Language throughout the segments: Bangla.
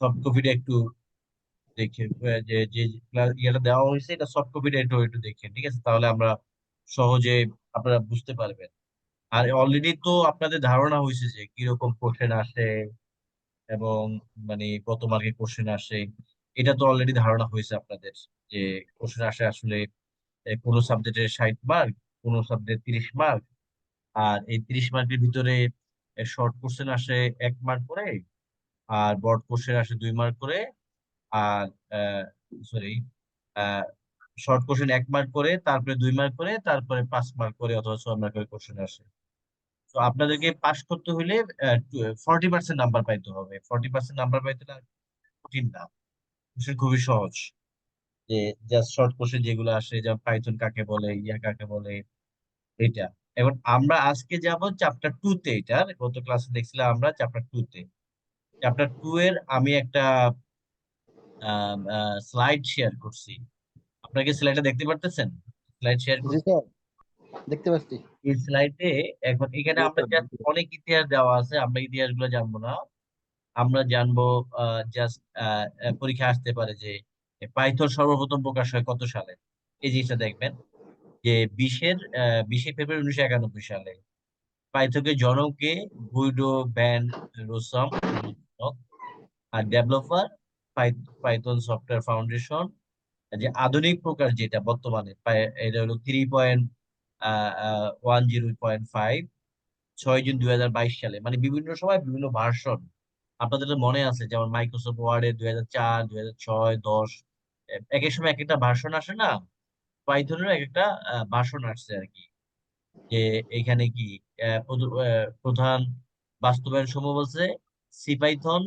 সফট কপিটা একটু দেখে যে যে ইয়েটা দেওয়া হয়েছে এটা সফট কপিটা একটু একটু দেখেন, ঠিক আছে? তাহলে আমরা সহজে আপনারা বুঝতে পারবেন। আর অলরেডি তো আপনাদের ধারণা হয়েছে যে কিরকম কোশ্চেন আসে এবং মানে কত মার্কের কোশ্চেন আসে। এটা তো অলরেডি ধারণা হয়েছে আপনাদের যে কোশ্চেন আসে আসলে কোনো সাবজেক্টের 60 মার্ক, কোনো সাবজেক্ট 30 মার্ক। আর এই 30 মার্কের ভিতরে শর্ট কোশ্চেন আসে 1 মার্ক করে, আর বড় কোশ্চেন আসে 2 মার্ক করে। আর সরি, শর্ট কোশ্চেন 1 মার্ক করে, তারপরে 2 মার্ক করে, তারপরে 5 মার্ক করে অথবা 6 মার্ক করে কোশ্চেন আসে। তো আপনাদেরকে পাস করতে হলে 40% নাম্বার পাইতে হবে। 40% নাম্বার পাইতে না কঠিন না, কোশ্চেন খুবই সহজ। যে জাস্ট শর্ট কোশ্চেন যেগুলো আসে, যেমন পাইথন কাকে বলে, ইয়া কাকে বলে, এটা। এখন আমরা আজকে যাব চ্যাপ্টার 2 তে। এটার গত ক্লাসে দেখছিলাম আমরা চ্যাপ্টার 2 তে। চ্যাপ্টার 2 এর আমি একটা স্লাইড শেয়ার করছি। আপনাকে স্লাইডটা দেখতে পারতেছেন? স্লাইড শেয়ার জি করছি। স্যার, দেখতে পাচ্ছি। এই স্লাইডে এখন এখানে জি আমরা স্যার, জাস্ট অনেক ইতিহাস দেওয়া আছে, আমরা ইতিহাস গুলো জানবো না। আমরা জানবো জাস্ট পরীক্ষা আসতে পারে যে পাইথন সর্বপ্রথম প্রকাশ হয় কত সালে। এই জিনিসটা দেখবেন যে 20শে ফেব্রুয়ারি 1991 সালে। পাইথনের জনককে গুইডো ভ্যান রোসাম, আর ডেভেলপার পাইথন সফটওয়্যার ফাউন্ডেশন। যে আধুনিক প্রকাশ যেটা বর্তমানে এটা হলো 3.10.5, 6 জুন 2022 সালে। মানে বিভিন্ন সময় বিভিন্ন ভার্সন আপনাদের তো মনে আছে, যেমন মাইক্রোসফট ওয়ার্ডের 2004, 2006, 10, এক এক সময় এক একটা ভার্সন আসে না। পাইথনের এক একটা ভার্সন আসছে আর কি। যে এখানে কি প্রধান বাস্তবায়ন সমূহ বলছে C Python,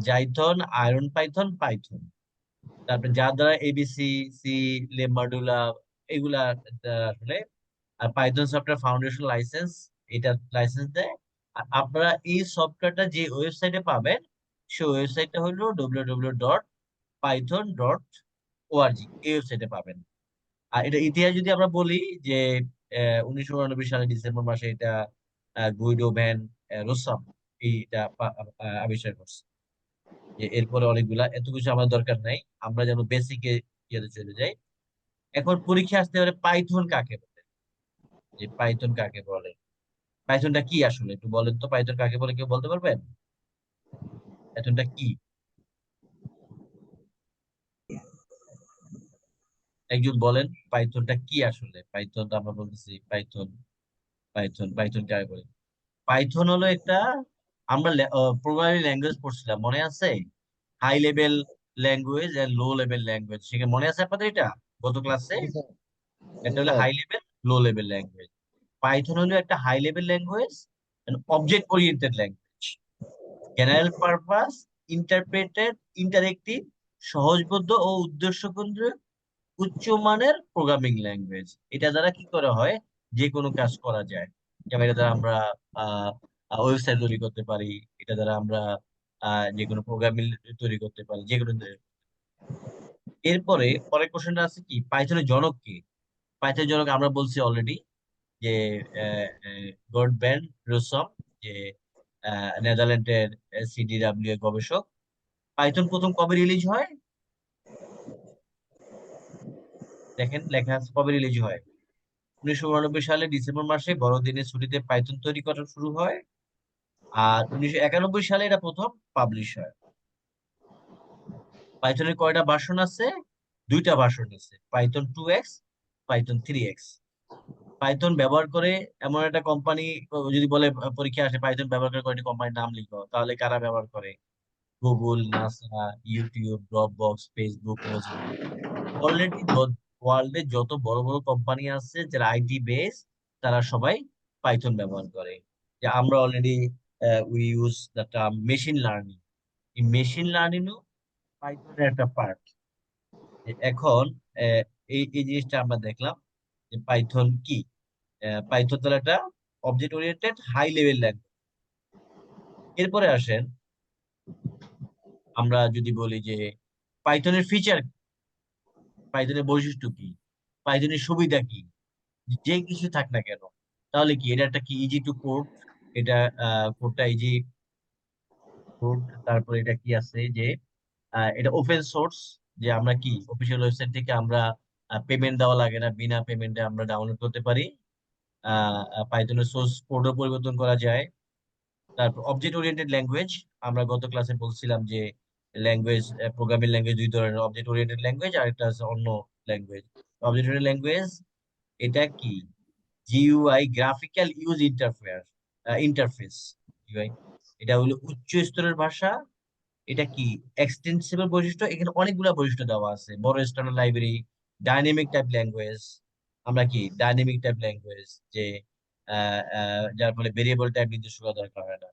Jython, IronPython, Python. তারপরে যার দ্বারা এবিসি, সি, লেমাডুলা, এগুলা আসলে। আর পাইথন সফটওয়্যার ফাউন্ডেশন লাইসেন্স, এটা লাইসেন্স দেয়। আর আপনারা এই সফটওয়্যারটা যে ওয়েবসাইটে পাবেন, সেই ওয়েবসাইটটা হলো www.python.org। এই ওয়েবসাইটে পাবেন। আর এটা ইতিহাস যদি আমরা বলি যে 1989 সালে ডিসেম্বর মাসে এটা গুইডো ভ্যান রোসাম এইটা আবিষ্কার করছে। এরপরে অনেকগুলা, এত কিছু আমার দরকার নাই, আমরা যেন বেসিকে ইয়েতে চলে যাই। এখন পরীক্ষা আসতে পারে পাইথন কাকে বলে। যে পাইথন কাকে বলে, পাইথনটা কি আসলে একটু বলেন তো, পাইথন কাকে বলে কেউ বলতে পারবেন? পাইথনটা কি? একজন বলেন পাইথনটা কি আসলে। পাইথনটা আমরা বলতেছি পাইথন, পাইথন কাকে বলে? পাইথন হলো একটা, আমরা প্রোগ্রামিং ল্যাঙ্গুয়েজ পড়ছিলাম মনে আছে? High level language and low level language, সেখানে মনে আছে আপনাদের এটা গত ক্লাসে? জি স্যার। জি এটা হলো sir. High level, low level language. Python হলো একটা high level language, object oriented language, general purpose, interpreted, interactive, সহজবোধ্য ও উদ্দেশ্যকেন্দ্রিক উচ্চমানের প্রোগ্রামিং ল্যাঙ্গুয়েজ। এটা দ্বারা কি করা হয়, যে কোনো কাজ করা যায়। যেমন এটা দ্বারা আমরা ওয়েবসাইট তৈরি করতে পারি, এটা দ্বারা আমরা যে কোনো প্রোগ্রামিং তৈরি করতে পারি, যে কোনো। এরপরে পরের কোশ্চেনটা আছে কি, পাইথনের জনক কি? পাইথনের জনক আমরা বলছি অলরেডি যে গডব্যান রোসম, যে নেদারল্যান্ডের সিডিডাব্লিউ এর গবেষক। পাইথন প্রথম কবে রিলিজ হয়? দেখেন লেখা আছে কবে রিলিজ হয়। 1989 সালে ডিসেম্বর মাসে বড়দিনের ছুটিতে পাইথন তৈরি করা শুরু হয়। আর 1991 সালে এটা প্রথম পাবলিশ হয়। পাইথনের কয়টা ভার্সন আছে? 2টা ভার্সন আছে, Python 2x, Python 3x। Python ব্যবহার করে এমন একটা কোম্পানি, যদি বলে পরীক্ষা আসে পাইথন ব্যবহার করে কয়টি কোম্পানির নাম লিখো, তাহলে কারা ব্যবহার করে? Google, NASA, YouTube, Dropbox, Facebook, Mozilla. Already ওয়ার্ল্ডে যত বড় বড় কোম্পানি আছে যারা আইটি বেস, তারা সবাই পাইথন ব্যবহার করে। যে আমরা already we use the term machine learning. এই মেশিন লার্নিং ও পাইথনের একটা পার্ট। এখন আহ, এই এই জিনিসটা আমরা দেখলাম যে পাইথন কি। পাইথন তাহলে একটা object oriented high level language. এরপরে আসেন, আমরা যদি বলি যে পাইথনের ফিচার, পাইথনের বৈশিষ্ট্য কি, পাইথনের সুবিধা কি, যে কিছু থাক না কেন, তাহলে কি এটা একটা কি ইজি টু কোড? এটা কোডটা ইজি গুড। তারপর এটা কি আছে যে এটা ওপেন সোর্স, যে আমরা কি অফিসিয়াল ওয়েবসাইট থেকে আমরা পেমেন্ট দেওয়া লাগে না, বিনা পেমেন্টে আমরা ডাউনলোড করতে পারি। পাইথনের সোর্স কোডও পরিবর্তন করা যায়। তারপর অবজেক্ট ওরিয়েন্টেড ল্যাঙ্গুয়েজ, আমরা গত ক্লাসে বলছিলাম যে ল্যাঙ্গুয়েজ, প্রোগ্রামিং ল্যাঙ্গুয়েজ দুই ধরনের, অবজেক্ট ওরিয়েন্টেড ল্যাঙ্গুয়েজ আর একটা আছে অন্য ল্যাঙ্গুয়েজ। অবজেক্ট ওরিয়েন্টেড ল্যাঙ্গুয়েজ এটা কি, GUI, graphical use interface, GUI. এটা হলো উচ্চ স্তরের ভাষা। এটা কি, এক্সটেন্সিবল বৈশিষ্ট্য, এখানে অনেকগুলা বৈশিষ্ট্য দেওয়া আছে, বড় standard library, dynamic type language. আমরা কি ডাইনামিক টাইপ ল্যাঙ্গুয়েজ, যে যার ফলে ভেরিয়েবল টাইপ নির্দিষ্ট করা দরকার হয় না।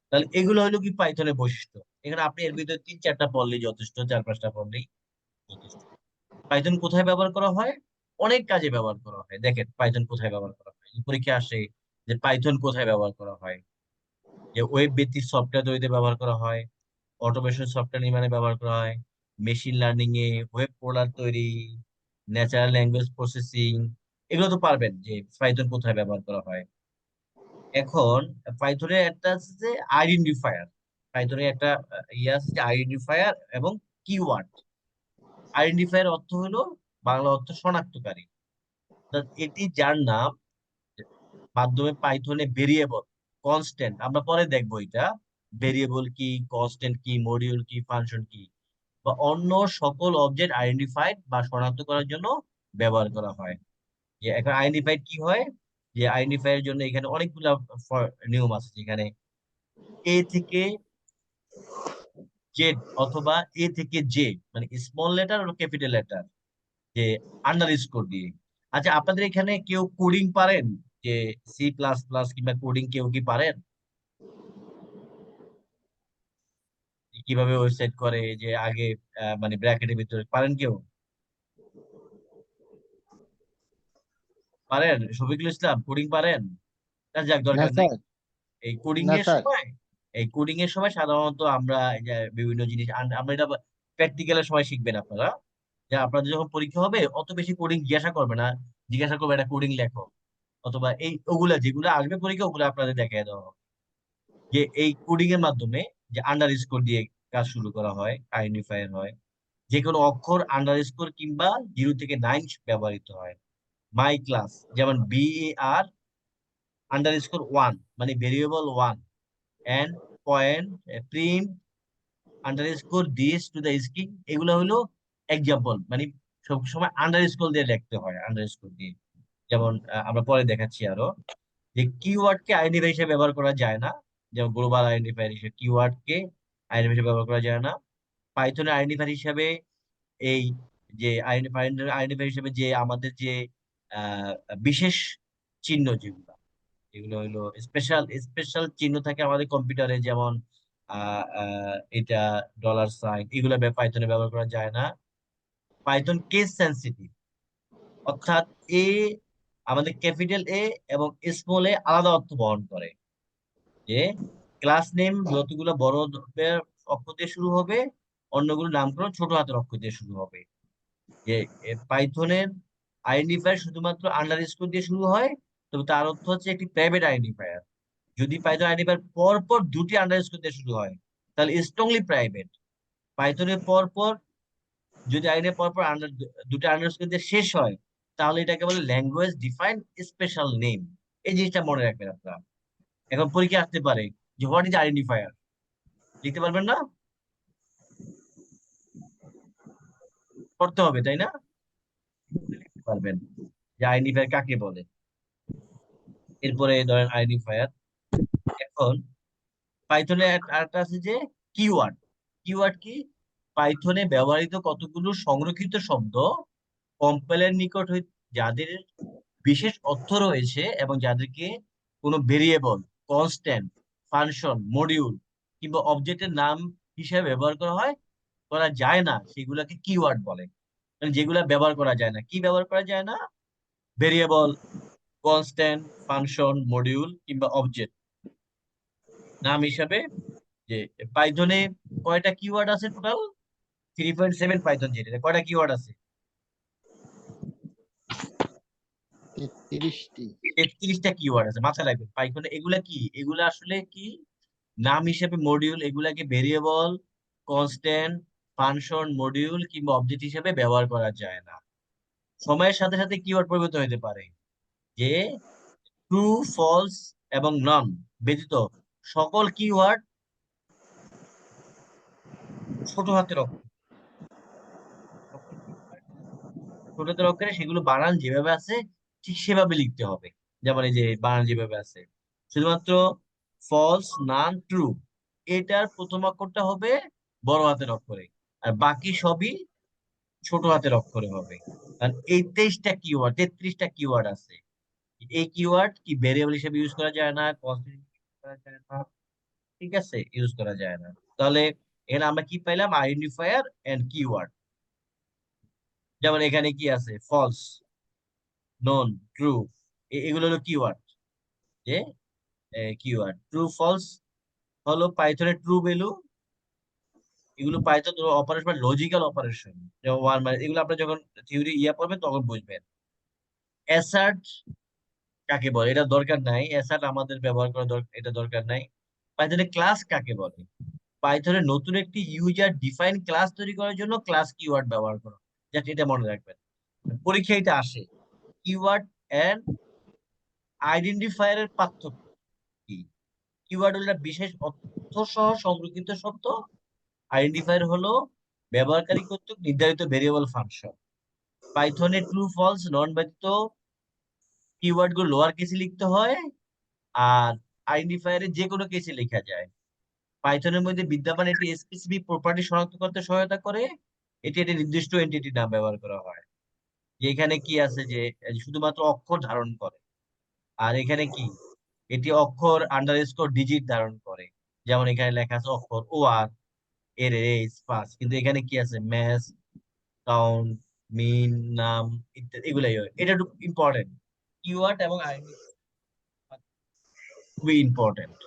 তাহলে এগুলো হলো কি পাইথনের বৈশিষ্ট্য। এখানে আপনি এর ভিতরে 3-4টা পড়লেই যথেষ্ট, 4-5টা পড়লেই যথেষ্ট। পাইথন কোথায় ব্যবহার করা হয়? অনেক কাজে ব্যবহার করা হয়। দেখেন পাইথন কোথায় ব্যবহার করা হয়, পরীক্ষা আসে যে পাইথন কোথায় ব্যবহার করা হয়, যে ওয়েব ভিত্তিক সফটওয়্যার তৈরিতে ব্যবহার করা হয়, অটোমেশন সফটওয়্যার নির্মাণে ব্যবহার করা হয়, মেশিন লার্নিং এ, ওয়েব পোর্টাল তৈরি, ন্যাচারাল ল্যাঙ্গুয়েজ প্রসেসিং। এগুলো তো পারবেন যে পাইথন কোথায় ব্যবহার করা হয়। এখন পাইথনের একটা আছে যে আইডেন্টিফায়ার, পাইথনের একটা ইয়ে আছে যে আইডেন্টিফায়ার এবং কিওয়ার্ড। আইডেন্টিফায়ার অর্থ হলো, বাংলা অর্থ শনাক্তকারী। এটি যার নাম মাধ্যমে পাইথনে ভেরিয়েবল, কনস্ট্যান্ট, আমরা পরে দেখবো এটা, ভেরিয়েবল কি, কনস্ট্যান্ট কি, মডিউল কি, ফাংশন কি, বা অন্য সকল অবজেক্ট আইডেন্টিফাইড বা শনাক্ত করার জন্য ব্যবহার করা হয়। যে এখন আইডেন্টিফাইড কি হয়, যে আইডেন্টিফাই এর জন্য এখানে অনেকগুলা নিয়ম আছে, যেখানে এ থেকে জেড অথবা এ থেকে জে, মানে স্মল লেটার আর ক্যাপিটাল লেটার, যে আন্ডার স্কোর দিয়ে। আচ্ছা, আপনাদের এখানে কেউ কোডিং পারেন? যে C++ কিংবা কোডিং কেউ কি পারেন? কিভাবে ওয়েবসাইট করে, যে আগে মানে ব্র্যাকেটের ভিতরে পারেন কেউ? পারেন? শফিকুল ইসলাম কোডিং পারেন? যাক, না দরকার নাই। স্যার। এই কোডিং না এর স্যার। সময়, সাধারণত আমরা এই যে বিভিন্ন জিনিস আমরা এটা প্র্যাকটিক্যালের সময় শিখবেন আপনারা। যে আপনাদের যখন পরীক্ষা হবে অত বেশি কোডিং জিজ্ঞাসা করবে না, জিজ্ঞাসা করবে এটা কোডিং লেখো, অথবা এই ওগুলা যেগুলো আসবে পরীক্ষা ওগুলো আপনাদের দেখায় দেওয়া হবে। যে এই কোডিং এর মাধ্যমে যে আন্ডার স্কোর দিয়ে কাজ শুরু করা হয়, আইডেন্টিফায়ার হয়। যে কোনো অক্ষর আন্ডার স্কোর কিংবা 0 থেকে 9 ব্যবহৃত হয়। মাই ক্লাস, যেমন BAR_1, মানে variable 1, end point, print underscore this to the string, এগুলো হলো এক্সাম্পল, মানে সব সময় আন্ডারস্কোর দিয়ে লিখতে হয়, আন্ডারস্কোর দিয়ে। যেমন আমরা পরে দেখাচ্ছি আরো, যে কিওয়ার্ড কে আইডেন্টিফায়ার হিসেবে ব্যবহার করা যায় না। যেমন গ্লোবাল আইডেন্টিফায়ার হিসেবে কিওয়ার্ড কে আইডেন্টিফায়ার হিসেবে ব্যবহার করা যায় না। পাইথনের আইডেন্টিফায়ার হিসেবে এই যে আইডেন্টিফায়ার হিসেবে যে আমাদের যে আহ, বিশেষ চিহ্ন যেগুলো, এগুলো হলো স্পেশাল স্পেশাল চিহ্ন থাকে আমাদের কম্পিউটারে, যেমন এটা $সাইন, এগুলো পাইথনে ব্যবহার করা যায় না। পাইথন কেস সেন্সিটিভ, অর্থাৎ এ, আমাদের ক্যাপিটাল এ এবং স্মল এ আলাদা অর্থ বহন করে। যে ক্লাস নেম যতগুলো বড় অক্ষর দিয়ে শুরু হবে, অন্যগুলো নামকরণ ছোট হাতের অক্ষর দিয়ে শুরু হবে। যে পাইথনের আইডেন্টিফায়ার শুধুমাত্র আন্ডারস্কোর দিয়ে শুরু হয়, তবে তার অর্থ হচ্ছে একটি প্রাইভেট আইডেন্টিফায়ার। যদি পাইথন আইডেন্টিফায়ার পর পর দুটি আন্ডারস্কোর দিয়ে শুরু হয়, তাহলে স্ট্রংলি প্রাইভেট। পাইথনের পর পর যদি আইডেন্টিফায়ার পর পর দুটি আন্ডারস্কোর দিয়ে শেষ হয়, তাহলে এটাকে বলে ল্যাঙ্গুয়েজ ডিফাইন্ড স্পেশাল নেম। এই জিনিসটা মনে রাখবেন আপনারা। এখন পরীক্ষা আসতে পারে যে হোয়াট ইজ আইডেন্টিফায়ার, লিখতে পারবেন না? করতে হবে, তাই না? লিখতে পারবেন যে আইডেন্টিফায়ার কাকে বলে। এরপরে ধরেন আইডেন্টিফায়ার। এখন পাইথনে আরেকটা আছে যে কিওয়ার্ড। কিওয়ার্ড কি, পাইথনে ব্যবহৃত কতগুলো সংরক্ষিত শব্দ কম্পাইলার নিকট হইতে, যাদের বিশেষ অর্থ রয়েছে এবং যাদেরকে কোনো ভেরিয়েবল, কনস্ট্যান্ট, ফাংশন, মডিউল কিংবা অবজেক্টের নাম হিসেবে ব্যবহার করা যায় না, সেগুলোকে কিওয়ার্ড বলে। মানে যেগুলা ব্যবহার করা যায় না, কি ব্যবহার করা যায় না? ভেরিয়েবল, কনস্ট্যান্ট, ফাংশন, মডিউল কিংবা অবজেক্ট নাম হিসাবে। যে পাইথনে কয়টা কিওয়ার্ড আছে টোটাল? 3.7 পাইথন, যেটা কয়টা কিওয়ার্ড আছে? 33টি। 33টা কিওয়ার্ড আছে, মাথায় রাখবেন। পাইথনে এগুলা কি, এগুলা আসলে কি, নাম হিসেবে মডিউল এগুলাকে ভেরিয়েবল, কনস্ট্যান্ট, ফাংশন, মডিউল কিংবা অবজেক্ট হিসেবে ব্যবহার করা যায় না। সময়ের সাথে সাথে কিওয়ার্ড পরিবর্তন হতে পারে, যে ট্রু, ফলস এবং নন ব্যতীত সকল কিওয়ার্ড ছোট হাতের অক্ষর, সকল keyword ছোট হাতের অক্ষরে, সেগুলো বানান যেভাবে আছে ঠিক সেভাবে লিখতে হবে। যেমন এই যে বানান যেভাবে আছে, শুধুমাত্র ফলস, নান, ট্রু, এটার প্রথম অক্ষরটা হবে বড় হাতের অক্ষরে, আর বাকি সবই ছোট হাতের অক্ষরে হবে। কারণ এই 23টা কিওয়ার্ড, 33টা কিওয়ার্ড আছে। এই কিওয়ার্ড কি ভেরিয়েবল হিসেবে ইউজ করা যায় না, কনস্ট্যান্ট ইউজ করা যায় না, ঠিক আছে, ইউজ করা যায় না। তাহলে এখানে আমরা কি পাইলাম? Identifier and keyword. যেমন এখানে কি আছে? ফলস, নন, ট্রু, এগুলো হলো কিওয়ার্ড। যে কিওয়ার্ড ট্রু ফলস হলো পাইথনের ট্রু ভ্যালু। এগুলো পাইথন অপারেশন বা লজিক্যাল অপারেশন, যেমন ওয়ান মানে, এগুলো আপনি যখন থিওরি পড়বেন তখন বুঝবেন। অ্যাসার্ট কাকে বলে এটা দরকার নাই, অ্যাসার্ট আমাদের ব্যবহার করা এটা দরকার নাই। পাইথনে ক্লাস কাকে বলে? পাইথনে নতুন একটি ইউজার ডিফাইন ক্লাস তৈরি করার জন্য ক্লাস কিওয়ার্ড ব্যবহার করো। জাস্ট এটা মনে রাখবেন, পরীক্ষায় এটা আসে। কিওয়ার্ড এন্ড আইডেন্টিফায়ারের পার্থক্য কি? কিওয়ার্ড হলো একটা বিশেষ অর্থ সহ সংরক্ষিত শব্দ। আইডেন্টিফায়ার হলো ব্যবহারকারী কর্তৃক নির্ধারিত ভেরিয়েবল ফাংশন। পাইথনে ট্রু, ফলস, নন ব্যতীত কিওয়ার্ড গুলো লোয়ার কেসে লিখতে হয়, আর আইডেন্টিফায়ারে যে কোনো কেসে লেখা যায়। পাইথনের মধ্যে বিদ্যমান একটি স্পেসিফিক প্রপার্টি শনাক্ত করতে সহায়তা করে। এটি একটি নির্দিষ্ট এন্টিটি নাম ব্যবহার করা হয়। যে এখানে কি আছে, যে শুধুমাত্র অক্ষর ধারণ করে। আর এখানে কি, এটি অক্ষর আন্ডারস্কোর ডিজিট ধারণ করে। যেমন এখানে লেখা আছে অক্ষর ও আর, এর এস পাস, কিন্তু এখানে কি আছে? ম্যাথ, কাউন্ট, মিন, নাম ইত্যাদি, এগুলাই হয়। এটা একটু ইম্পর্টেন্ট। কিওয়ার্ড এবং আইডেন্টি খুবই ইম্পর্টেন্ট।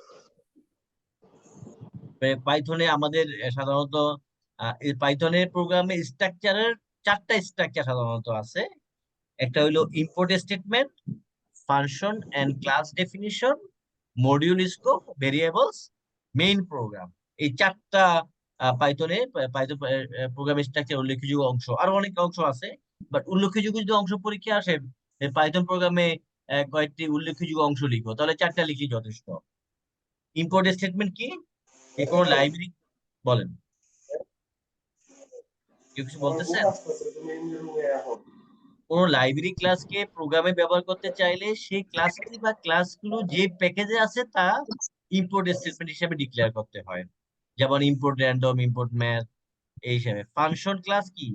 পাইথনে আমাদের সাধারণত এই পাইথনের প্রোগ্রামে স্ট্রাকচারের 4টা স্ট্রাকচার সাধারণত আছে। একটা হইলো import statement, function and class definition, module scope, variables, main program. এই 4টা পাইথনে পাইথন প্রোগ্রাম স্ট্রাকচার উল্লেখযোগ্য অংশ। আরো অনেক অংশ আছে, বাট উল্লেখযোগ্য যদি অংশ পরীক্ষা আসে, পাইথন প্রোগ্রামে কয়েকটি উল্লেখযোগ্য অংশ লিখো, তাহলে 4টা লিখি যথেষ্ট। ইম্পোর্ট স্টেটমেন্ট কি? যে কোনো লাইব্রেরি, বলেন, কেউ কিছু বলতেছেন? কোন লাইব্রেরি ক্লাসকে প্রোগ্রামে ব্যবহার করতে চাইলে সেই ক্লাসটি বা ক্লাসগুলো যে প্যাকেজে আছে তা ইম্পোর্ট স্টেটমেন্ট হিসেবে ডিক্লেয়ার করতে হয়। যেমন ইম্পোর্ট র্যান্ডম, ইম্পোর্ট ম্যাথ, এই হিসাবে। ফাংশন ক্লাস কি?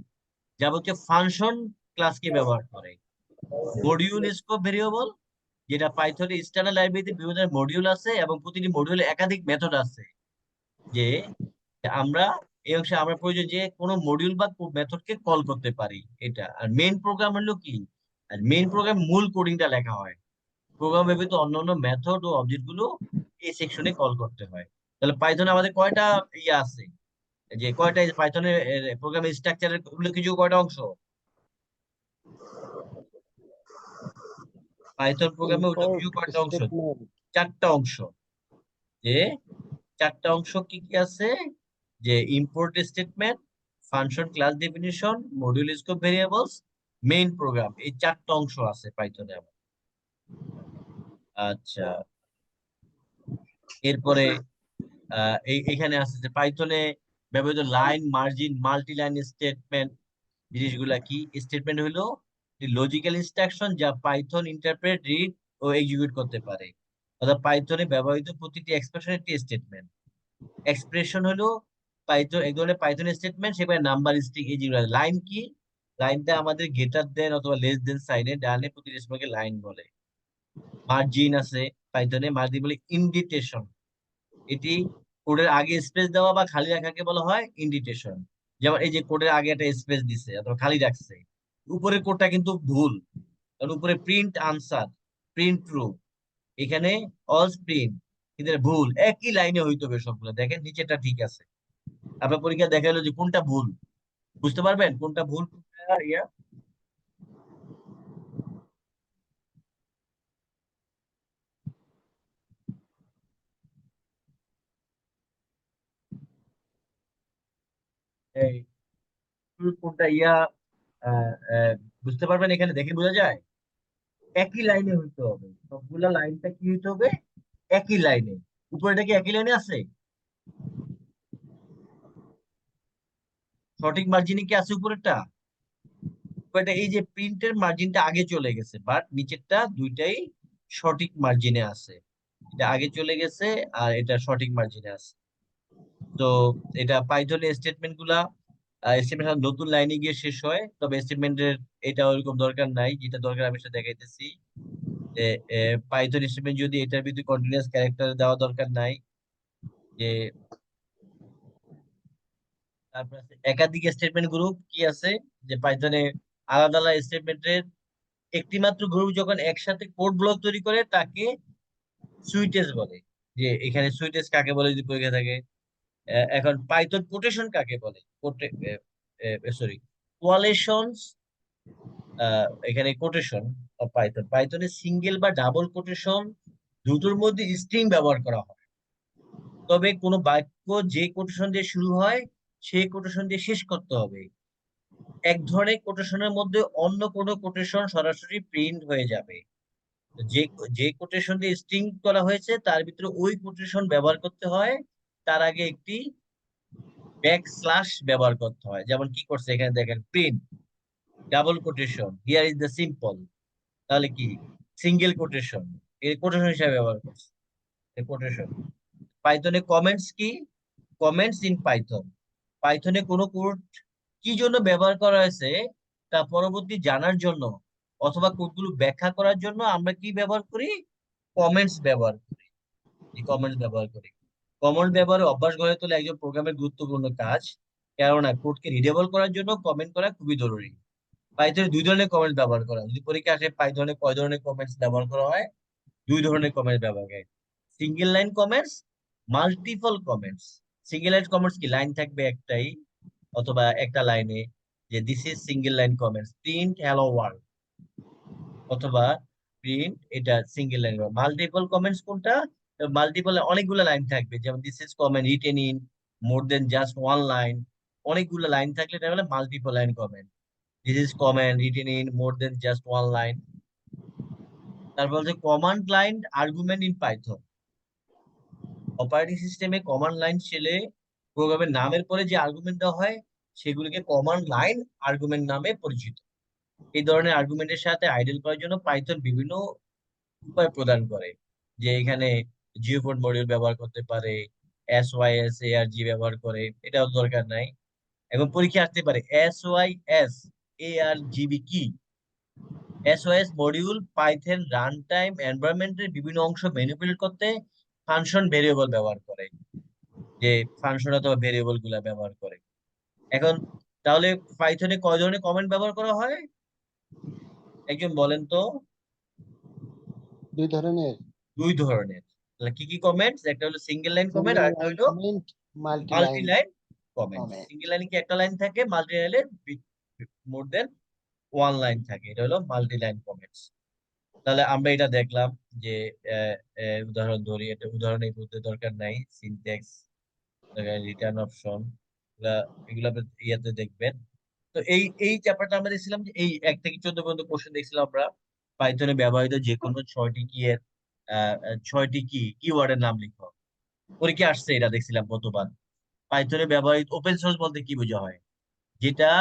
যাবতীয় ফাংশন ক্লাসকে ব্যবহার করে। মডিউল স্কোপ ভেরিয়েবল, যেটা পাইথনের এক্সটার্নাল লাইব্রেরিতে বিভিন্ন মডিউল আছে এবং প্রতিটি মডিউলে একাধিক মেথড আছে। যে আমরা এই অংশে আমরা প্রয়োজন যে কোনো মডিউল বা মেথডকে কল করতে পারি, এটা। আর মেইন প্রোগ্রাম হলো কি? আর মেইন প্রোগ্রাম মূল কোডিংটা লেখা হয়। প্রোগ্রাম ব্যতীত অন্যান্য মেথড ও অবজেক্ট গুলো এই সেকশনে কল করতে হয়। তাহলে পাইথনে আমাদের কয়টা ইয়ে আছে, যে কয়টা পাইথনের প্রোগ্রাম স্ট্রাকচারের উল্লেখযোগ্য কয়টা অংশ? পাইথন প্রোগ্রামে ইম্পোর্ট উল্লেখযোগ্য কয়টা অংশ? স্টেটমেন্ট, 4টা অংশ। যে 4টা অংশ কি কি আছে? যে import statement, function class definition, module scope variables, main program, এই 4টা অংশ আছে পাইথনে আমার। আচ্ছা, এরপরে এখানে আছে যে পাইথনে ব্যবহৃত line, margin, multi line statement. জিনিসগুলা কি? স্টেটমেন্ট হলো লজিক্যাল ইনস্ট্রাকশন যা পাইথন ইন্টারপ্রেট, রিড ও এক্সিকিউট করতে পারে। অর্থাৎ পাইথনে ব্যবহৃত প্রতিটি এক্সপ্রেশন একটি স্টেটমেন্ট। এক্সপ্রেশন হলো পাইথন এক ধরনের পাইথন স্টেটমেন্ট, সেখানে নাম্বার, স্ট্রিং, এই যেগুলো। লাইন কি? লাইনটা আমাদের গ্রেটার দেন অথবা লেস দেন সাইনে ডানে প্রতিটি স্পেসকে লাইন বলে। মার্জিন আছে পাইথনে, মার্জিন বলে ইন্ডিটেশন। এটি কোডের আগে স্পেস দেওয়া বা খালি রাখাকে বলা হয় ইন্ডিটেশন। যেমন এই যে কোডের আগে একটা স্পেস দিছে অথবা খালি রাখছে, উপরের কোডটা কিন্তু ভুল, কারণ উপরে প্রিন্ট আনসার, প্রিন্ট ট্রু, এখানে অল প্রিন্ট, কিন্তু এটা ভুল। একই লাইনে হইতে হবে সবগুলো। দেখেন নিচেটা ঠিক আছে, আপনার পরীক্ষা দেখাইলো যে কোনটা ভুল, বুঝতে পারবেন কোনটা ভুল কোনটা ইয়া। এই কোনটা ইয়া আহ, আহ, বুঝতে পারবেন, এখানে দেখে বোঝা যায় একই লাইনে হইতে হবে, সবগুলা লাইনটা কি হইতে হবে, একই লাইনে। উপরেটা কি একই লাইনে আছে? সঠিক মার্জিনে কি আছে উপরেরটা? উপরেরটা এই যে প্রিন্টের মার্জিনটা আগে চলে গেছে, বাট নিচেরটা দুইটাই সঠিক মার্জিনে আছে। এটা আগে চলে গেছে আর এটা সঠিক মার্জিনে আছে। তো এটা পাইথনের স্টেটমেন্ট গুলা, স্টেটমেন্ট নতুন লাইনে গিয়ে শেষ হয়, তবে স্টেটমেন্টের এটা ওরকম দরকার নাই। যেটা দরকার আমি সেটা দেখাইতেছি। যে পাইথন স্টেটমেন্ট যদি এটার ভিতরে কন্টিনিউয়াস ক্যারেক্টার দেওয়া দরকার নাই। যে তারপর আছে একাধিক স্টেটমেন্ট গ্রুপ কি আছে, যে পাইথনে আলাদা আলাদা স্টেটমেন্টের একটি মাত্র গ্রুপ যখন একসাথে কোড ব্লক তৈরি করে তাকে সুইটেজ বলে। যে এখানে সুইটেজ কাকে বলে যদি পরীক্ষা থাকে। এখন পাইথন কোটেশন কাকে বলে? সরি, কোয়ালেশনস। এখানে কোটেশন পাইথন, পাইথনে সিঙ্গেল বা ডাবল কোটেশন দুটোর মধ্যে স্ট্রিং ব্যবহার করা হয়। তবে কোনো বাক্য যে কোটেশন দিয়ে শুরু হয় সেই কোটেশন দিয়ে শেষ করতে হবে। এক ধরনের কোটেশনের মধ্যে অন্য কোনো কোটেশন সরাসরি প্রিন্ট হয়ে যাবে। তো যে যে কোটেশন দিয়ে স্ট্রিং করা হয়েছে তার ভিতরে ওই কোটেশন ব্যবহার করতে হয়, তার আগে একটি ব্যাক স্ল্যাশ ব্যবহার করতে হয়। যেমন কি করছে এখানে দেখেন, print double quotation here is the simple, তাহলে কি সিঙ্গেল কোটেশন, এই কোটেশন হিসাবে ব্যবহার করছে কোটেশন। পাইথনে কমেন্টস কি? কমেন্টস ইন পাইথন, পাইথনে কোনো কোড কি জন্য ব্যবহার করা হয়েছে তা পরবর্তী জানার জন্য অথবা কোডগুলো ব্যাখ্যা করার জন্য আমরা কি ব্যবহার করি? কমেন্টস ব্যবহার করি। এই কমেন্টস ব্যবহার করি। কমেন্ট ব্যবহারে অভ্যাস গড়ে তোলা একজন প্রোগ্রামের গুরুত্বপূর্ণ কাজ, কেননা কোডকে রিডেবল করার জন্য কমেন্ট করা খুবই জরুরি। পাইথনে দুই ধরনের কমেন্টস ব্যবহার করা হয়। যদি পরীক্ষা আসে পাইথনে কয় ধরনের কমেন্টস ব্যবহার করা হয়? দুই ধরনের কমেন্টস ব্যবহার করে, single line comments, multiple comments. Single line comments কি লাইন থাকবে একটাই অথবা একটা লাইনে, যে this is single line comments print hello world, অথবা প্রিন্ট এটা সিঙ্গেল লাইন। মাল্টিপল কমেন্টস কোনটা? মাল্টিপল অনেকগুলো লাইন থাকবে, যেমন this is comment written in more than just one line. অনেকগুলো লাইন থাকলে এটা হলো multiple line comment. This is comment written in more than just one line. তারপর হচ্ছে command line argument in Python. Operating সিস্টেমে কমান্ড লাইন শেলে প্রোগ্রামের নামের পরে যে আর্গুমেন্ট দেওয়া হয় সেগুলিকে কমান্ড লাইন আর্গুমেন্ট নামে পরিচিত। এই ধরনের আর্গুমেন্টের সাথে আইডেল করার জন্য পাইথন বিভিন্ন উপায় প্রদান করে। যে এখানে জিওফোর্ট মডিউল ব্যবহার করতে পারে, SYS ARG ব্যবহার করে, এটাও দরকার নাই। এখন পরীক্ষা আসতে পারে SYS ARGB কি? SOS module Python run time এনভায়রনমেন্টের বিভিন্ন অংশ ম্যানিপুলেট করতে ফাংশন ভেরিয়েবল ব্যবহার করে। যে ফাংশন অথবা ভেরিয়েবল গুলা ব্যবহার করে। এখন তাহলে পাইথনে কয় ধরনের কমেন্ট ব্যবহার করা হয় একজন বলেন তো? দুই ধরনের। দুই ধরনের। তাহলে কি কি কমেন্ট? একটা হলো সিঙ্গেল লাইন কমেন্ট সিঙ্গেল আর একটা লাইন হলো comment, multi multi line line comment. Comment. Single লাইনে কি একটা লাইন থাকে, মাল্টি লাইনে মোর দেন ওয়ান লাইন থাকে, এটা হলো মাল্টি লাইন কমেন্টস। তাহলে আমরা এটা দেখলাম যে উদাহরণ ধরি, এটা উদাহরণ এই বলতে দরকার নাই, সিনট্যাক্স, রিটার্ন অপশন, এগুলা এগুলা আপনি ইয়াতে দেখবেন। তো এই চ্যাপ্টারটা আমরা দেখছিলাম যে এই 1 থেকে 14 পর্যন্ত কোশ্চেন দেখছিলাম আমরা। পাইথনে ব্যবহৃত যে কোনো 6টি এর 6টি কিওয়ার্ডের নাম লিখো। পরীক্ষা আসছে, এটা দেখছিলাম গতবার। পাইথনে ব্যবহৃত ওপেন সোর্স বলতে কি বোঝা হয়? যেটা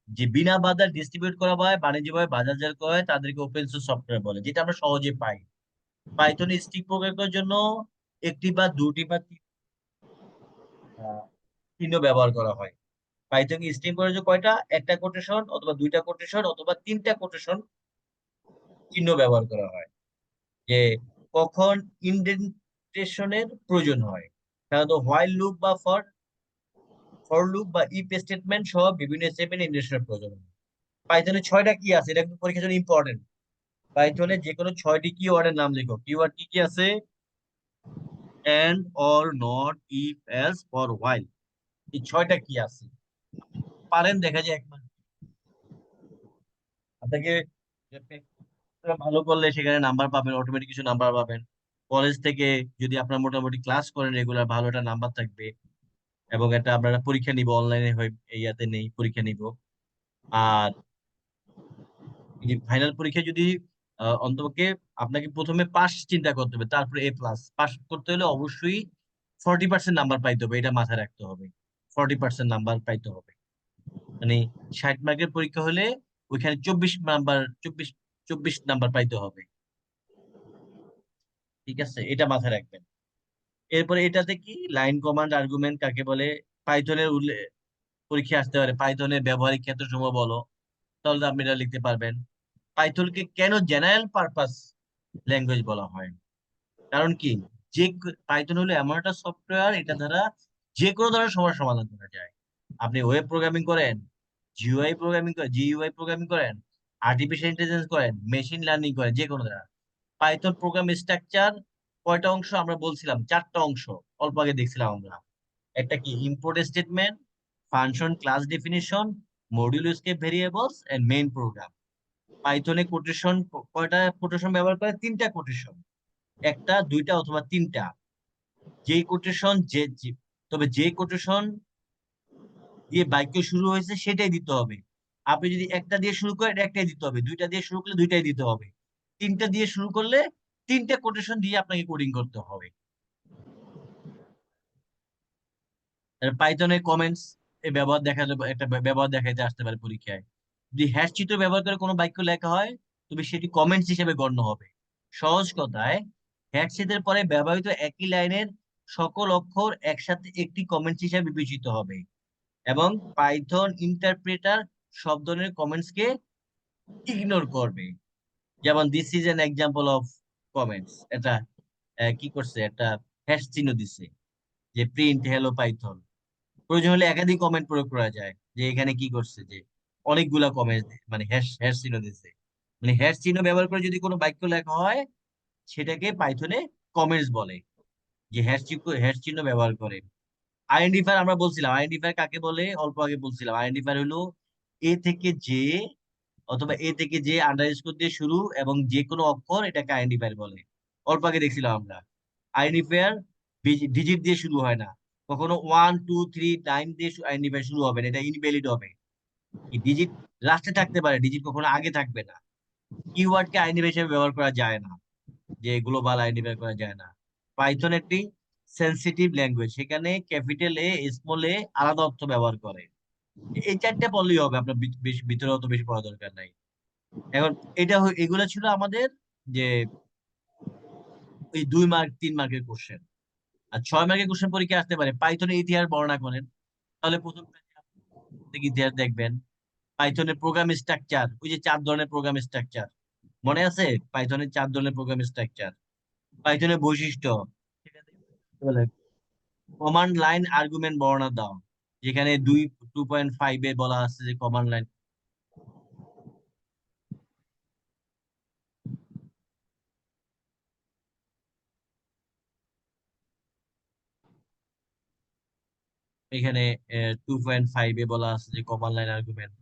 যে বিনা বাধায় ডিস্ট্রিবিউট করা হয়, বাণিজ্যিকভাবে বাজারজাত করা হয়, তাদেরকে ওপেন সোর্স সফটওয়্যার বলে, যেটা আমরা সহজে পাই। পাইথনে স্ট্রিং প্রয়োগ করার জন্য একটি বা দুটি বা আহ, চিহ্ন ব্যবহার করা হয়। পাইথন স্ট্রিং করার জন্য কয়টা? একটা কোটেশন অথবা দুইটা কোটেশন অথবা তিনটা কোটেশন চিহ্ন ব্যবহার করা হয়। যে কখন ইনডেন্টেশনের প্রয়োজন হয়, সাধারণত হোয়াইল লুপ বা ফর ফর লুপ বা ইফ স্টেটমেন্ট সহ বিভিন্ন স্টেটমেন্ট ইনডেন্টেশনের প্রয়োজন হয়। পাইথনে 6টা কি আছে, এটা কিন্তু পরীক্ষার জন্য ইম্পর্টেন্ট। পাইথনে যে কোনো 6টি কিওয়ার্ডের নাম লিখো। কিওয়ার্ড কি কি আছে? And, or, not, if, else, for, while. এই 6টা কি আছে পারেন দেখা যায় একবার আপনাকে ভালো করলে সেখানে নাম্বার পাবেন, অটোমেটিক কিছু নাম্বার পাবেন। কলেজ থেকে যদি আপনার মোটামুটি ক্লাস করেন রেগুলার, ভালো একটা নাম্বার থাকবে। এবং এটা আমরা পরীক্ষা নিব অনলাইনে, হয় ইয়াতে নেই, পরীক্ষা নিব। আর ফাইনাল পরীক্ষা যদি অন্তপক্ষে আপনাকে প্রথমে পাস চিন্তা করতে হবে, তারপরে A+। পাস করতে হলে অবশ্যই 40% নাম্বার পাইতে হবে, এটা মাথায় রাখতে হবে। 40% নাম্বার পাইতে হবে, মানে 60 মার্কের পরীক্ষা হলে ওইখানে 24 নাম্বার, 24 নাম্বার পাইতে হবে। ঠিক আছে, এটা মাথায় রাখবেন। এরপরে এটাতে কি লাইন কমান্ড আর্গুমেন্ট কাকে বলে, পাইথনের পরীক্ষা আসতে পারে, পাইথনের ব্যবহারিক ক্ষেত্র সমূহ বলো, তাহলে তো আপনি এটা লিখতে পারবেন। পাইথনকে কেন জেনারেল পারপাস ল্যাঙ্গুয়েজ বলা হয়, কারণ কি, যে পাইথন হলো এমন একটা সফটওয়্যার, এটা দ্বারা যে কোনো ধরনের সমস্যার সমাধান করা যায়। আপনি ওয়েব প্রোগ্রামিং করেন, জিইউআই প্রোগ্রামিং করেন, আর্টিফিশিয়াল ইন্টেলিজেন্স করেন, মেশিন লার্নিং করেন, যে কোনো দ্বারা পাইথন প্রোগ্রাম স্ট্রাকচার কয়টা অংশ আমরা বলছিলাম, 4টা অংশ অল্প আগে দেখছিলাম আমরা। একটা কি, import statement, function class definition, module scope variables and main program. পাইথনে কোটেশন, কয়টা কোটেশন ব্যবহার করে, 3টা কোটেশন, একটা, দুইটা অথবা 3টা। যেই কোটেশন তবে যে কোটেশন দিয়ে বাক্য শুরু হয়েছে সেটাই দিতে হবে। আপনি যদি একটা দিয়ে শুরু করেন একটাই দিতে হবে, দুইটা দিয়ে শুরু করলে দুইটাই দিতে হবে, 3টা দিয়ে শুরু করলে 3টা কোটেশন দিয়ে আপনাকে কোডিং করতে হবে। পাইথনের কমেন্টস এর ব্যবহার দেখালে একটা ব্যবহার দেখাইতে আসতে পারে পরীক্ষায়। যদি হ্যাশ চিত্র ব্যবহার করে কোনো বাক্য লেখা হয়, তবে সেটি কমেন্টস হিসেবে গণ্য হবে। সহজ কথায়, হ্যাশ চিত্রের পরে ব্যবহৃত একই লাইনের সকল অক্ষর একসাথে একটি কমেন্টস হিসেবে বিবেচিত হবে, এবং পাইথন ইন্টারপ্রেটার সব ধরনের কমেন্টস কে ইগনোর করবে। যেমন this is an example of comments, এটা কি করছে, একটা হ্যাশ চিহ্ন দিছে, যে প্রিন্ট হ্যালো পাইথন। প্রয়োজন হলে একাধিক কমেন্ট প্রয়োগ করা যায়, যে এখানে কি করছে, যে অনেকগুলা কমেন্ট, মানে হ্যাশ হ্যাশ চিহ্ন দিচ্ছে। মানে হ্যাশ চিহ্ন ব্যবহার করে যদি কোনো বাক্য লেখা হয়, সেটাকে পাইথনে কমেন্টস বলে, যে হ্যাশ চিহ্ন ব্যবহার করে। আইডেন্টিফায়ার আমরা বলছিলাম, আইডেন্টিফায়ার কাকে বলে অল্প আগে বলছিলাম। আইডেন্টিফায়ার হলো এ থেকে জে, অথবা এ থেকে জে আন্ডারস্কোর দিয়ে শুরু এবং যে কোনো অক্ষর, এটাকে আইডেন্টিফায়ার বলে। অল্প আগে দেখছিলাম আমরা। আইডেন্টিফায়ার ডিজিট দিয়ে শুরু হয় না, কখনো 1 2 3 9 দিয়ে আইডেন্টিফায়ার শুরু হবে না, এটা ইনভ্যালিড হবে। এই ডিজিট লাস্টে থাকতে পারে, ডিজিট কখনো আগে থাকবে না। কিওয়ার্ডকে আইডেন্টিফায়ার হিসেবে ব্যবহার করা যায় না, যে গ্লোবাল আইডেন্টিফাই করা যায় না। পাইথন একটি সেনসিটিভ ল্যাঙ্গুয়েজ, সেখানে ক্যাপিটাল এ স্মল এ আলাদা অর্থ ব্যবহার করে। এই 4টে পড়লেই হবে, আপনার বেশি ভিতরে অত বেশি পড়া দরকার নাই। এখন এগুলা ছিল আমাদের, যে ওই 2 মার্ক 3 মার্কের কোশ্চেন। আর 6 মার্কের কোশ্চেন পরীক্ষা আসতে পারে, পাইথনের ইতিহাস বর্ণনা করেন, তাহলে প্রথম থেকে ইতিহাস দেখবেন। পাইথনের প্রোগ্রাম স্ট্রাকচার, ওই যে 4 ধরনের প্রোগ্রাম স্ট্রাকচার, মনে আছে? পাইথনের 4 ধরনের প্রোগ্রাম স্ট্রাকচার, পাইথনের বৈশিষ্ট্য, কমান্ড লাইন আর্গুমেন্ট বর্ণনা দাও, যেখানে 2.5 বলা আছে যে কমান্ড লাইন। এখানে 2.5 বলা আছে যে কমান্ড লাইন আর্গুমেন্ট।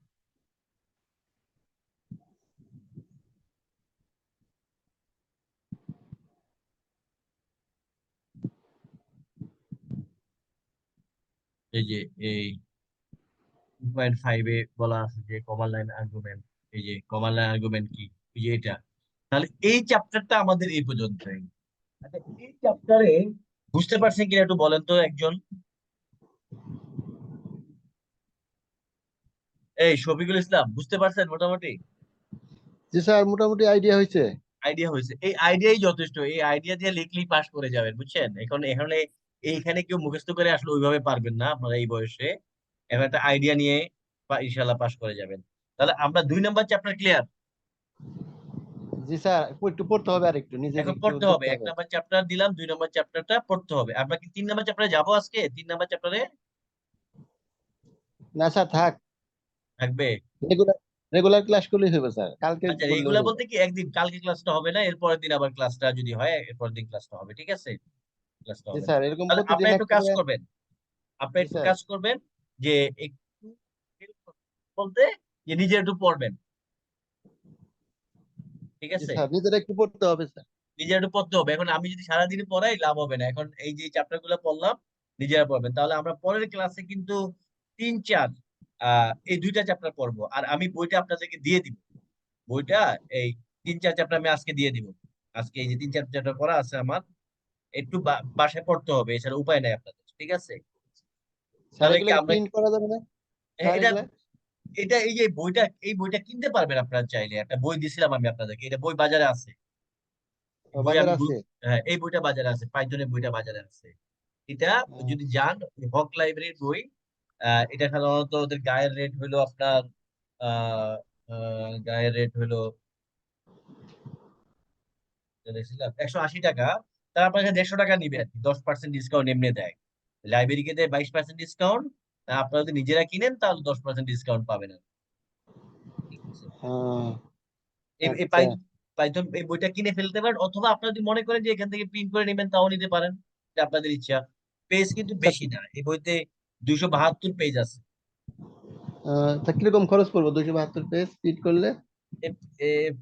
এই যে এই 2.5 বলা আছে যে কমান্ড লাইন আর্গুমেন্ট। এই যে কমান্ড লাইন আর্গুমেন্ট কি, এই যে এটা। তাহলে এই চ্যাপ্টারটা আমাদের এই পর্যন্তই। আচ্ছা, এই চ্যাপ্টারে বুঝতে পারছেন কিনা একটু বলেন তো একজন। এই শফিকুল ইসলাম, বুঝতে পারছেন মোটামুটি? জি স্যার, মোটামুটি আইডিয়া হয়েছে। আইডিয়া হয়েছে, এই আইডিয়াই যথেষ্ট, এই আইডিয়া দিয়ে লিখলেই পাস করে যাবেন, বুঝছেন? এখন এখানে এইখানে কেউ মুখস্থ করে আসলে ওইভাবে পারবেন না আপনারা এই বয়সে। এখন একটা আইডিয়া নিয়ে ইনশাল্লাহ পাস করে যাবেন। তাহলে আমরা 2 নম্বর চ্যাপ্টার ক্লিয়ার। জি স্যার, একটু পড়তে হবে, আর একটু নিজেকে এখন একটু পড়তে হবে, দেখতে এক হবে। নাম্বার চ্যাপ্টার দিলাম, 2 নম্বর চ্যাপ্টারটা পড়তে হবে। আমরা কি 3 নম্বর চ্যাপ্টারে যাবো আজকে? 3 নম্বর চ্যাপ্টারে না স্যার, থাক। থাকবে। রেগুলার রেগুলার ক্লাস করলেই হবে স্যার, কালকে আচ্ছা, করলেও রেগুলার হবে। বলতে কি, একদিন কালকে ক্লাসটা হবে না, এরপরের দিন আবার ক্লাসটা যদি হয়, এরপরের দিন ক্লাসটা হবে, ঠিক আছে? ক্লাসটা জি হবে না। স্যার, এরকম তাহলে আপনি প্রতিদিন একটু একটা কাজ করে। করবেন, আপনি জি একটু স্যার। কাজ করবেন, যে একটু help করবেন বলতে, যে নিজে একটু পড়বেন, ঠিক জি আছে? স্যার, নিজেরা একটু পড়তে হবে স্যার। নিজে একটু পড়তে হবে। এখন আমি যদি সারাদিন পড়াই লাভ হবে না, এখন এই যে চ্যাপ্টার গুলো পড়লাম, নিজেরা পড়বেন। তাহলে আমরা পরের ক্লাসে কিন্তু 3, 4 এই 2টা চ্যাপ্টার পড়বো। আর আমি বইটা আপনাদেরকে দিয়ে দিব। বইটা এই 3, 4 চ্যাপ্টার আমি আজকে দিয়ে দিব। আজকে এই যে 3, 4 চ্যাপ্টার পড়া আছে আমার, একটু বাসায় পড়তে হবে, এছাড়া উপায় নাই আপনাদের, ঠিক আছে? স্যার তাহলে কি এগুলা আমরা প্রিন্ট করা যাবে না স্যার এটা এগুলা? এটা এই যে বইটা, এই বইটা কিনতে পারবেন আপনারা চাইলে। একটা বই দিছিলাম আমি আপনাদেরকে, এটা বই বাজারে আছে। ও, বই বাজার আমি আছে? হ্যাঁ, এই বইটা বাজারে আছে, পাইথনের বইটা বাজারে আছে। এটা যদি যান, হক লাইব্রেরির বই। এটা সাধারণত ওদের গায়ের রেট হইলো আপনার আহ গায়ের রেট হইলো, দেখছিলাম 180 টাকা। তার আপনার কাছে 150 টাকা নিবে আর কি, 10% ডিসকাউন্ট এমনি দেয়। লাইব্রেরিকে দেয় 22% ডিসকাউন্ট। আপনারা যদি নিজেরা কিনেন তাহলে 10% ডিসকাউন্ট পাবেন আর কি, ঠিক আছে? হ্যাঁ, এই এই আচ্ছা। পাই- পাইথন এই বইটা কিনে ফেলতে পারেন, অথবা আপনারা যদি মনে করেন যে এখান থেকে প্রিন্ট করে নেবেন তাও নিতে পারেন। এটা আপনাদের ইচ্ছা। পেজ কিন্তু স্যার, বেশি না এই বইতে, 272 পেজ আছে। তা কিরকম খরচ পড়বো 272 পেজ প্রিন্ট করলে?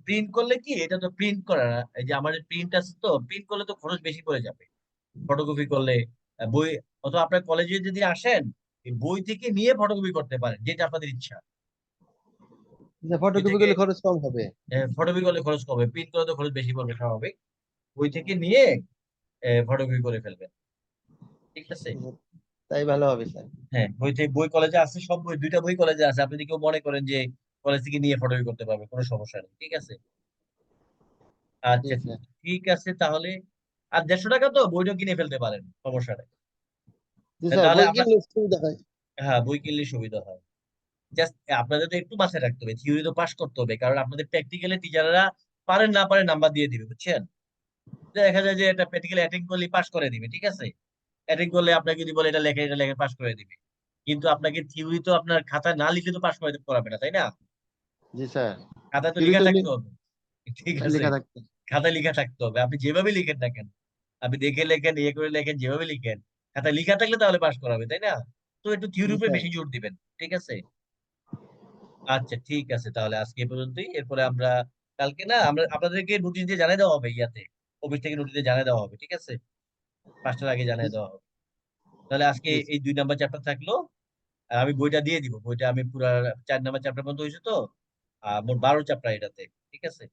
প্রিন্ট করলে কি, এটা তো প্রিন্ট করা না, এই যে আমাদের প্রিন্ট আছে, তো প্রিন্ট করলে তো খরচ বেশি পড়ে যাবে। ফটোকপি করলে বই, অথবা আপনার কলেজে যদি আসেন, এই বই থেকে নিয়ে ফটোকপি করতে পারেন, যেটা আপনাদের ইচ্ছা। বই ফটোকপি থেকে করলে খরচ কম হবে? ফটোকপি করলে খরচ কমবে, প্রিন্ট করলে তো খরচ বেশি পড়বে স্বাভাবিক। বই থেকে নিয়ে ফটোকপি করে ফেলবেন, ঠিক আছে? তাই ভালো হবে স্যার। হ্যাঁ, বই থেকে, বই কলেজে আছে, সব বই, 2টা বই কলেজে আছে। আপনি যদি কেউ মনে করেন যে কলেজ থেকে নিয়ে ফটোকপি করতে পারবে, কোনো সমস্যা নেই, ঠিক আছে? জি আচ্ছা, স্যার। ঠিক আছে তাহলে। আর 150 টাকা তো বইটা কিনে ফেলতে পারেন, সমস্যা নেই। জি স্যার, তাহলে বই আমরা, কিনলে সুবিধা হয়। হ্যাঁ, বই কিনলে সুবিধা হয়। জাস্ট আপনাদের তো একটু মাথায় রাখতে হবে, থিওরি তো পাস করতে হবে, কারণ আপনাদের প্র্যাকটিক্যালে টিচাররা পারেন না পারেন নাম্বার দিয়ে দিবে, বুঝছেন? দেখা যায় যে এটা প্র্যাকটিক্যাল অ্যাটেন্ড করলে পাস করে দিবে, ঠিক আছে? অ্যাটেন্ড করলে আপনাকে যদি বলে এটা লেখে পাস করে দিবে। কিন্তু আপনাকে থিওরি তো আপনার খাতায় না লিখে তো পাস করে করাবে না, তাই না? জি স্যার। খাতায় তো থিওরি লেখা তো থাকতে হবে, ঠিক আছে? লেখা থাকতো। খাতায় লেখা থাকতে হবে, আপনি যেভাবে লিখেন না কেন, আপনি দেখে লেখেন, ইয়ে করে লেখেন, যেভাবে লিখেন, খাতায় লেখা থাকলে তাহলে পাস করাবে, তাই না? তো একটু থিওরির জি উপরে স্যার। বেশি জোর দিবেন, ঠিক আছে? আচ্ছা, ঠিক আছে তাহলে আজকে এ পর্যন্তই। এরপরে আমরা কালকে, না, আমরা আপনাদেরকে নোটিশ দিয়ে জানিয়ে দেওয়া হবে, ইয়াতে অফিস থেকে নোটিশ দিয়ে জানিয়ে দেওয়া হবে, ঠিক আছে? 5টার আগে জি জানিয়ে দেওয়া হবে। তাহলে আজকে জি এই 2 নাম্বার চ্যাপ্টার থাকলো। আর আমি বইটা দিয়ে দিব, বইটা আমি পুরা 4 নাম্বার চ্যাপ্টার পর্যন্ত হয়েছে তো, মোট 12 চ্যাপ্টার এটাতে, ঠিক আছে?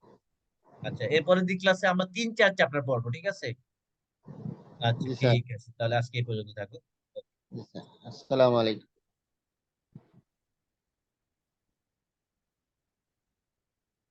আচ্ছা, এরপরের দিন ক্লাসে আমরা 3, 4 চ্যাপ্টার পড়বো, ঠিক আছে? আচ্ছা, জি স্যার। ঠিক আছে তাহলে আজকে এই পর্যন্ত থাকো। জি স্যার, আসসালামু আলাইকুম।